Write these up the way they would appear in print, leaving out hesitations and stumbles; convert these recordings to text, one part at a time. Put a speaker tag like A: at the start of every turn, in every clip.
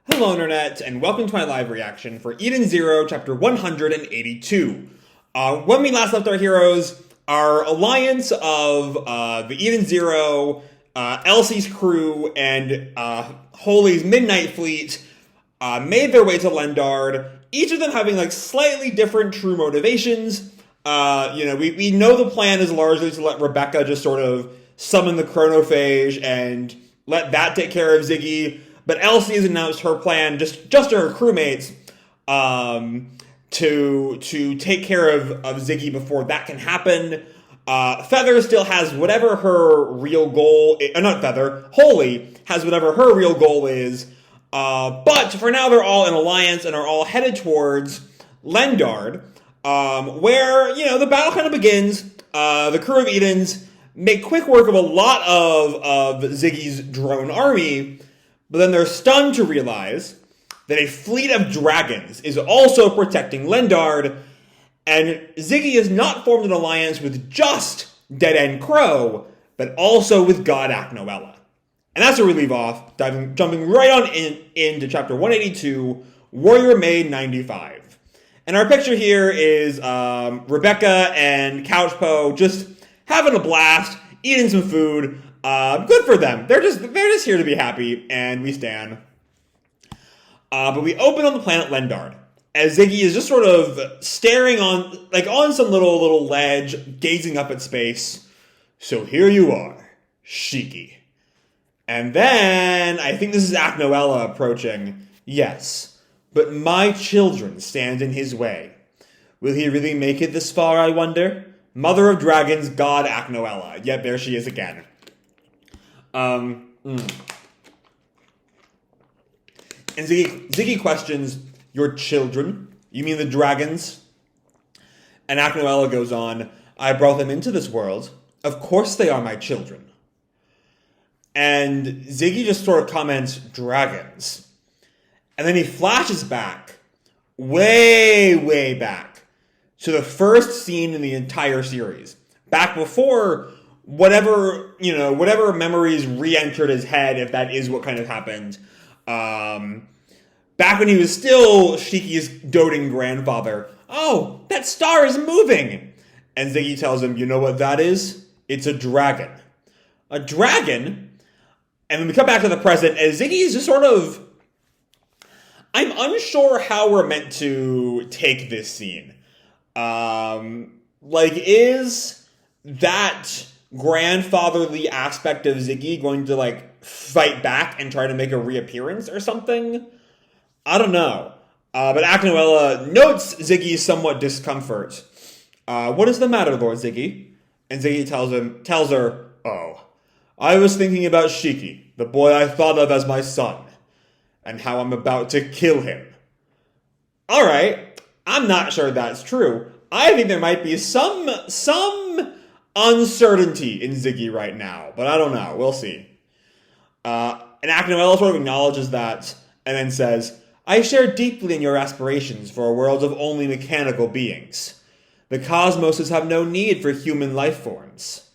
A: Hello Internet, and welcome to my live reaction for Eden Zero, chapter 182. When we last left our heroes, our alliance of the Eden Zero, Elsie's crew, and Holy's Midnight Fleet made their way to Lendard, each of them having like slightly different true motivations. We know the plan is largely to let Rebecca just sort of summon the chronophage and let that take care of Ziggy. But Elsie has announced her plan just to her crewmates to take care of Ziggy before that can happen. Feather still has whatever her real goal not Feather, Holy has whatever her real goal is. But for now they're all in alliance and are all headed towards Lendard, where, the battle kind of begins. The crew of Edens make quick work of a lot of Ziggy's drone army, but then they're stunned to realize that a fleet of dragons is also protecting Lendard, and Ziggy has not formed an alliance with just Dead End Crow, but also with God Acnoella. And that's where we leave off, jumping right on into chapter 182, Warrior Maid 95. And our picture here is Rebecca and Couchpo just having a blast, eating some food. Good for them. They're just here to be happy, and we stand. But we open on the planet Lendard, as Ziggy is just sort of staring on some little ledge, gazing up at space. So here you are, Shiki. And then, I think this is Acnoella approaching. Yes, but my children stand in his way. Will he really make it this far, I wonder? Mother of Dragons, God Acnoella. Yep, there she is again. And Ziggy questions, your children? You mean the dragons? And Acnoella goes on, I brought them into this world. Of course they are my children. And Ziggy just sort of comments, dragons. And then he flashes back, way back, to the first scene in the entire series. Back before whatever memories re-entered his head, if that is what kind of happened. Back when he was still Shiki's doting grandfather. Oh, that star is moving! And Ziggy tells him, you know what that is? It's a dragon. A dragon? And then we come back to the present, and Ziggy is just sort of... I'm unsure how we're meant to take this scene. Is that grandfatherly aspect of Ziggy going to, fight back and try to make a reappearance or something? I don't know. But Acnoella notes Ziggy's somewhat discomfort. What is the matter, Lord Ziggy? And Ziggy tells her, oh, I was thinking about Shiki, the boy I thought of as my son, and how I'm about to kill him. Alright, I'm not sure that's true. I think there might be some uncertainty in Ziggy right now, but I don't know. We'll see. And Acnoella sort of acknowledges that, and then says, I share deeply in your aspirations for a world of only mechanical beings. The cosmoses have no need for human life forms.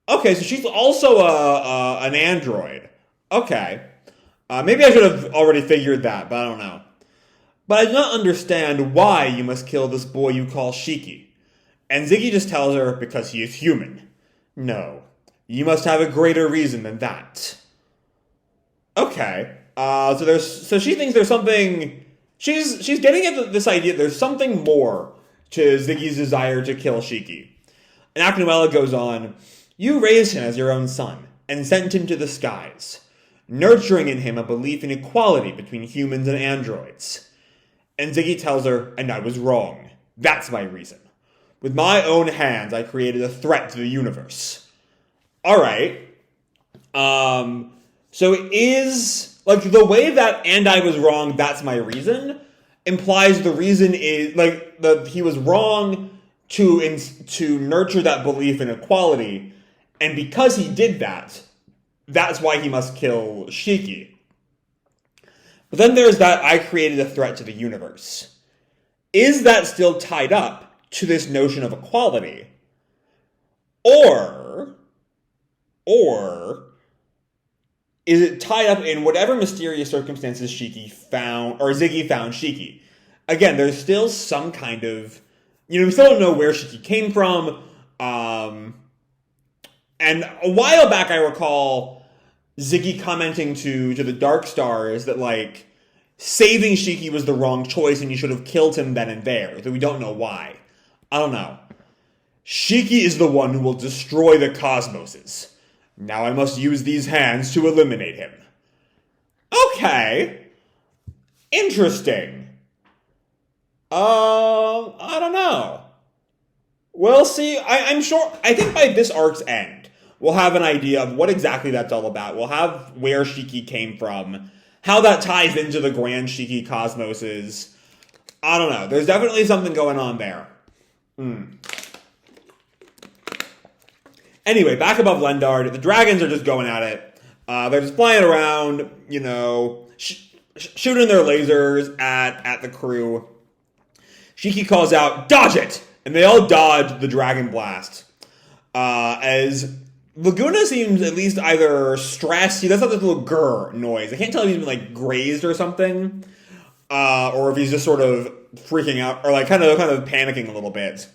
A: Okay, so she's also an android. Okay. Maybe I should have already figured that, but I don't know. But I do not understand why you must kill this boy you call Shiki. And Ziggy just tells her, because he is human. No, you must have a greater reason than that. Okay, so she thinks there's something... She's getting at this idea there's something more to Ziggy's desire to kill Shiki. And Acnoella goes on, you raised him as your own son, and sent him to the skies, nurturing in him a belief in equality between humans and androids. And Ziggy tells her, and I was wrong. That's my reason. With my own hands, I created a threat to the universe. Alright. So it is, the way that, and I was wrong, that's my reason, implies the reason is, that he was wrong to nurture that belief in equality, and because he did that, that's why he must kill Shiki. But then there's that I created a threat to the universe. Is that still tied up to this notion of equality? Or is it tied up in whatever mysterious circumstances Ziggy found Shiki? Again, there's still some kind of, we still don't know where Shiki came from. And a while back, I recall Ziggy commenting to the Dark Stars that, like, saving Shiki was the wrong choice and you should have killed him then and there. That we don't know why. I don't know. Shiki is the one who will destroy the cosmoses. Now I must use these hands to eliminate him. Okay. Interesting. I don't know. We'll see. I'm sure, I think by this arc's end, we'll have an idea of what exactly that's all about. We'll have where Shiki came from, how that ties into the grand Shiki cosmoses. I don't know. There's definitely something going on there. Anyway, back above Lendard, the dragons are just going at it. They're just flying around, shooting their lasers at the crew. Shiki calls out, "Dodge it!" And they all dodge the dragon blast. As Laguna seems at least either stressed. He does have this little grr noise. I can't tell if he's been, like, grazed or something. Or if he's just sort of freaking out, or, like, kind of panicking a little bit.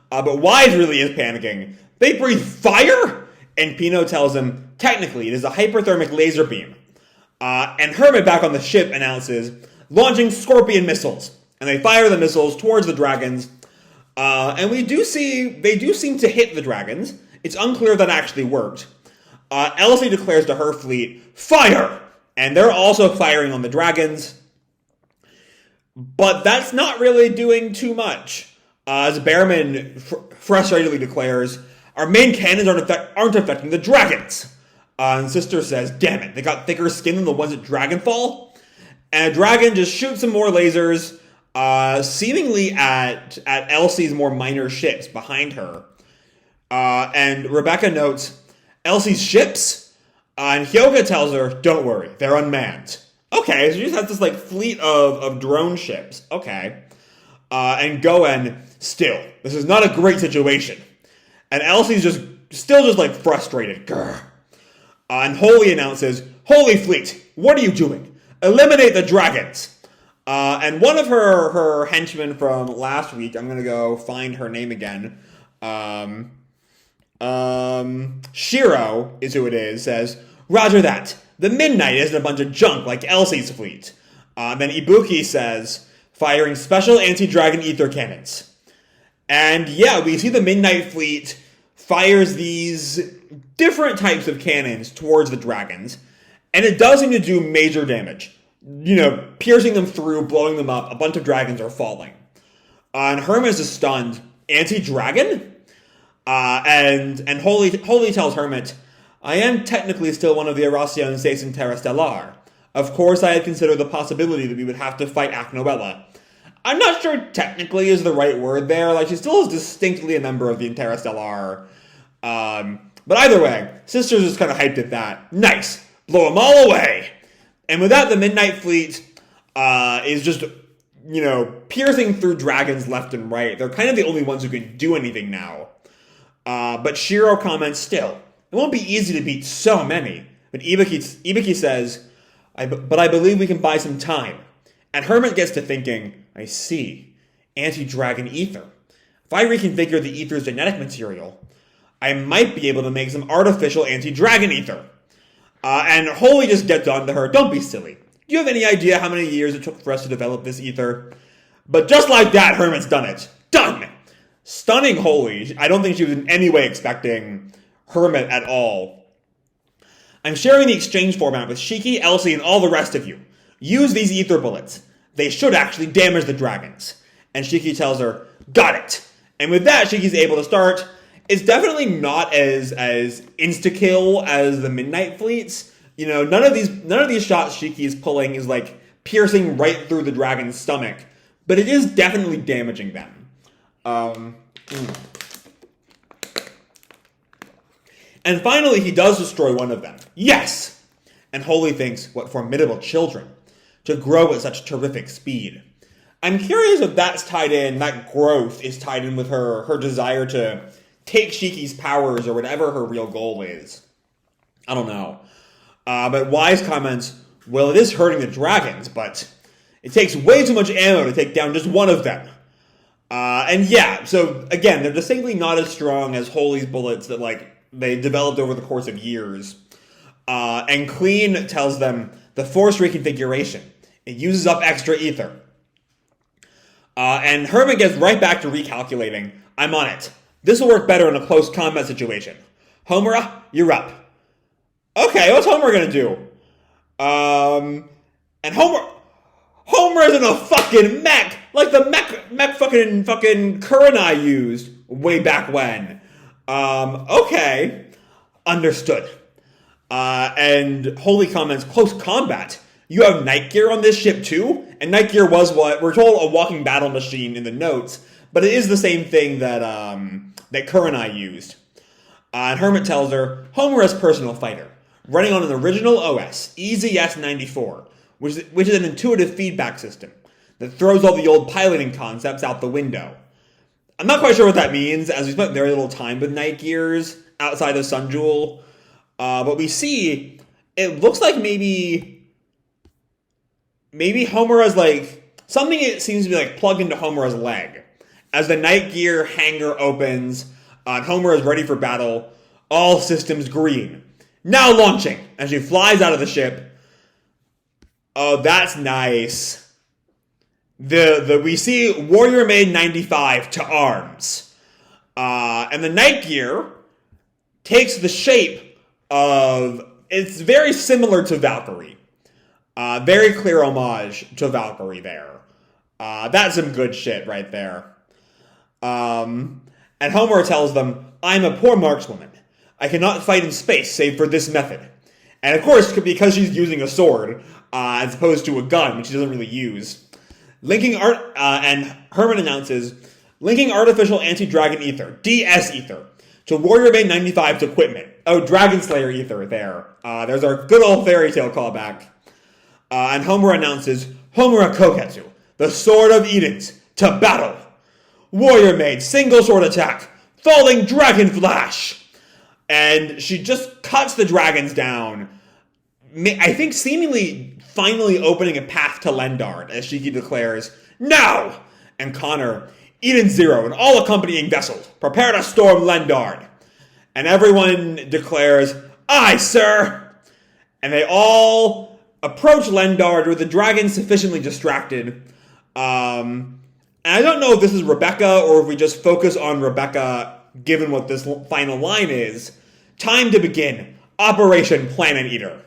A: But Wise really is panicking. They breathe fire? And Pino tells him, technically, it is a hyperthermic laser beam. And Hermit back on the ship announces, launching Scorpion missiles. And they fire the missiles towards the dragons. And they do seem to hit the dragons. It's unclear if that actually worked. Elsie declares to her fleet, fire! And they're also firing on the dragons. But that's not really doing too much. As Behrman frustratedly declares, our main cannons aren't affecting the dragons. And Sister says, damn it, they got thicker skin than the ones at Dragonfall. And a dragon just shoots some more lasers, seemingly at Elsie's more minor ships behind her. And Rebecca notes, Elsie's ships? And Hyoga tells her, don't worry, they're unmanned. Okay, so she just has this, like, fleet of drone ships. Okay. And Goen, still, this is not a great situation. And Elsie's still just like frustrated. Grr. And Holy announces, Holy Fleet, what are you doing? Eliminate the dragons. And one of her henchmen from last week, I'm going to go find her name again. Shiro is who it is, says, Roger that. The Midnight isn't a bunch of junk like Elsie's fleet. Then Ibuki says, firing special anti-dragon ether cannons. And yeah, we see the Midnight Fleet fires these different types of cannons towards the dragons, and it does seem to do major damage. Piercing them through, blowing them up, a bunch of dragons are falling. And Hermit is stunned. Anti-dragon? And Holy tells Hermit, I am technically still one of the Erasion Seis in Terra Stellar. Of course, I had considered the possibility that we would have to fight Acnoella. I'm not sure technically is the right word there. Like, she still is distinctly a member of the Interstellar. But either way, Sister's just kind of hyped at that. Nice! Blow them all away! And with that, the Midnight Fleet is just, piercing through dragons left and right. They're kind of the only ones who can do anything now. But Shiro comments still, it won't be easy to beat so many. But Ibuki says, but I believe we can buy some time. And Hermit gets to thinking, I see. Anti-dragon ether. If I reconfigure the ether's genetic material, I might be able to make some artificial anti-dragon ether. And Holy just gets on to her, don't be silly. Do you have any idea how many years it took for us to develop this ether? But just like that, Hermit's done it. Done! Stunning Holy. I don't think she was in any way expecting Hermit at all. I'm sharing the exchange format with Shiki, Elsie, and all the rest of you. Use these ether bullets. They should actually damage the dragons. And Shiki tells her, got it. And with that, Shiki's able to start. It's definitely not as insta-kill as the Midnight Fleets. None of these shots Shiki is pulling is like piercing right through the dragon's stomach. But it is definitely damaging them. And finally, he does destroy one of them. Yes! And Holy thinks, what formidable children, to grow at such terrific speed. I'm curious if that's tied in, that growth is tied in with her desire to take Shiki's powers or whatever her real goal is. I don't know. But Wise comments, well, it is hurting the dragons, but it takes way too much ammo to take down just one of them. And yeah, so again, they're distinctly not as strong as Holy's bullets that, like, they developed over the course of years. And Clean tells them the force reconfiguration. It uses up extra ether. And Hermit gets right back to recalculating. I'm on it. This will work better in a close combat situation. Homura, you're up. Okay, what's Homura gonna do? And Homura's in a fucking mech! Like the mech fucking Kurenai used way back when. Okay. Understood. And Holy comments, close combat? You have Knight Gear on this ship too? And Knight Gear was what, we're told, a walking battle machine in the notes, but it is the same thing that Kurenai used. And Hermit tells her, Homura's personal fighter, running on an original OS, EZS-94, which is an intuitive feedback system that throws all the old piloting concepts out the window. I'm not quite sure what that means, as we spent very little time with Knight Gears outside of Sun Jewel. But we see, it looks like maybe Homura's like, something it seems to be like plugged into Homura's leg. As the Knight Gear hangar opens, and Homura is ready for battle, all systems green. Now launching, as she flies out of the ship. Oh, that's nice. We see Warrior Maid 95 to arms. And the Knight Gear takes the shape of, it's very similar to Valkyrie. Very clear homage to Valkyrie there. That's some good shit right there. And Homura tells them, I'm a poor markswoman. I cannot fight in space save for this method. And of course, because she's using a sword, as opposed to a gun, which she doesn't really use. And Hermit announces, linking artificial anti-dragon ether, DS ether, to Warrior Maid 95's equipment. Oh, Dragon Slayer ether there. There's our good old fairy tale callback. And Homura announces, Homura Koketsu, the Sword of Edens, to battle. Warrior Maid, single sword attack, falling dragon flash. And she just cuts the dragons down. I think seemingly finally opening a path to Lendard, as Shiki declares, now! And Connor, Eden Zero and all accompanying vessels, prepare to storm Lendard. And everyone declares, aye, sir! And they all approach Lendard with the dragons sufficiently distracted. And I don't know if this is Rebecca or if we just focus on Rebecca given what this final line is. Time to begin. Operation Planet Eater.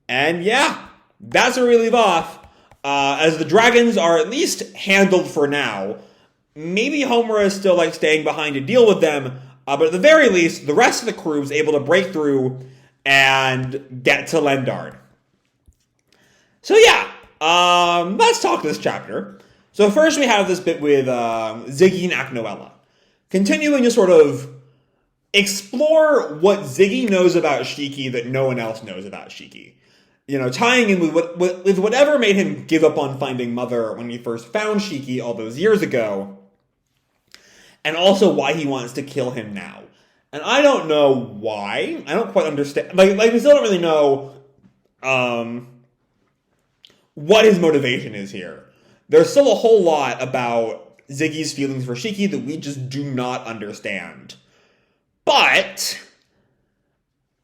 A: And yeah, that's where we leave off. As the dragons are at least handled for now. Maybe Homura is still like staying behind to deal with them. But at the very least, the rest of the crew is able to break through and get to Lendard. So yeah, let's talk this chapter. So first we have this bit with Ziggy and Acnoella. Continuing to sort of explore what Ziggy knows about Shiki that no one else knows about Shiki. You know, tying in with whatever made him give up on finding Mother when he first found Shiki all those years ago. And also why he wants to kill him now. And I don't know why. I don't quite understand. Like we still don't really know what his motivation is here. There's still a whole lot about Ziggy's feelings for Shiki that we just do not understand. But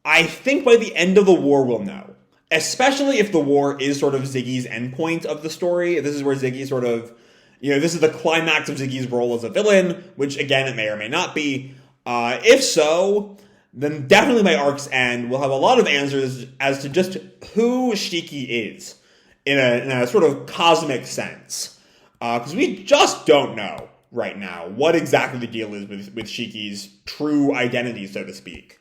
A: I think by the end of the war we'll know. Especially if the war is sort of Ziggy's endpoint of the story. If this is where Ziggy sort of, this is the climax of Ziggy's role as a villain, which again, it may or may not be. If so, then definitely by arc's end, we'll have a lot of answers as to just who Shiki is in a sort of cosmic sense. Because we just don't know right now what exactly the deal is with Shiki's true identity, so to speak.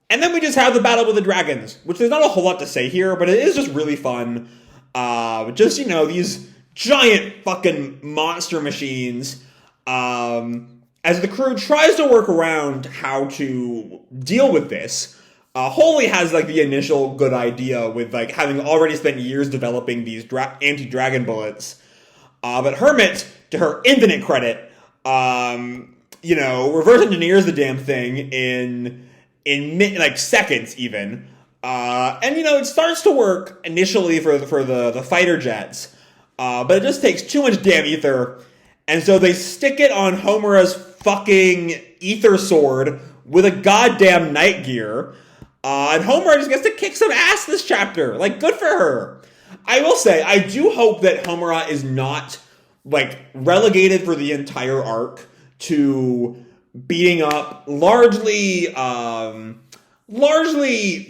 A: And then we just have the battle with the dragons, which there's not a whole lot to say here, but it is just really fun. These giant fucking monster machines. As the crew tries to work around how to deal with this, Holy has like the initial good idea with like having already spent years developing these anti-dragon bullets. But Hermit, to her infinite credit, reverse engineers the damn thing in in like seconds even. And, you know, it starts to work initially for the fighter jets, but it just takes too much damn ether, and so they stick it on Homura's fucking ether sword with a goddamn Knight Gear, and Homura just gets to kick some ass this chapter. Like, good for her. I will say, I do hope that Homura is not, like, relegated for the entire arc to beating up largely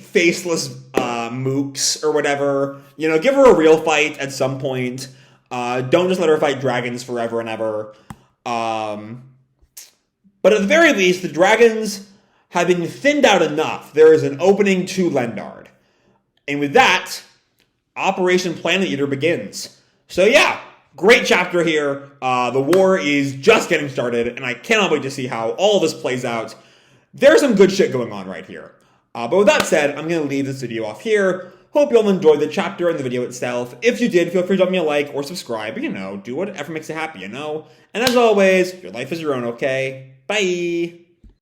A: faceless mooks or whatever. You know, give her a real fight at some point. Don't just let her fight dragons forever and ever. But at the very least, the dragons have been thinned out enough. There is an opening to Lendard. And with that, Operation Planet Eater begins. So yeah, great chapter here. The war is just getting started, and I cannot wait to see how all this plays out. There's some good shit going on right here. But with that said, I'm going to leave this video off here. Hope you all enjoyed the chapter and the video itself. If you did, feel free to drop me a like or subscribe. You know, do whatever makes you happy, you know? And as always, your life is your own, okay? Bye!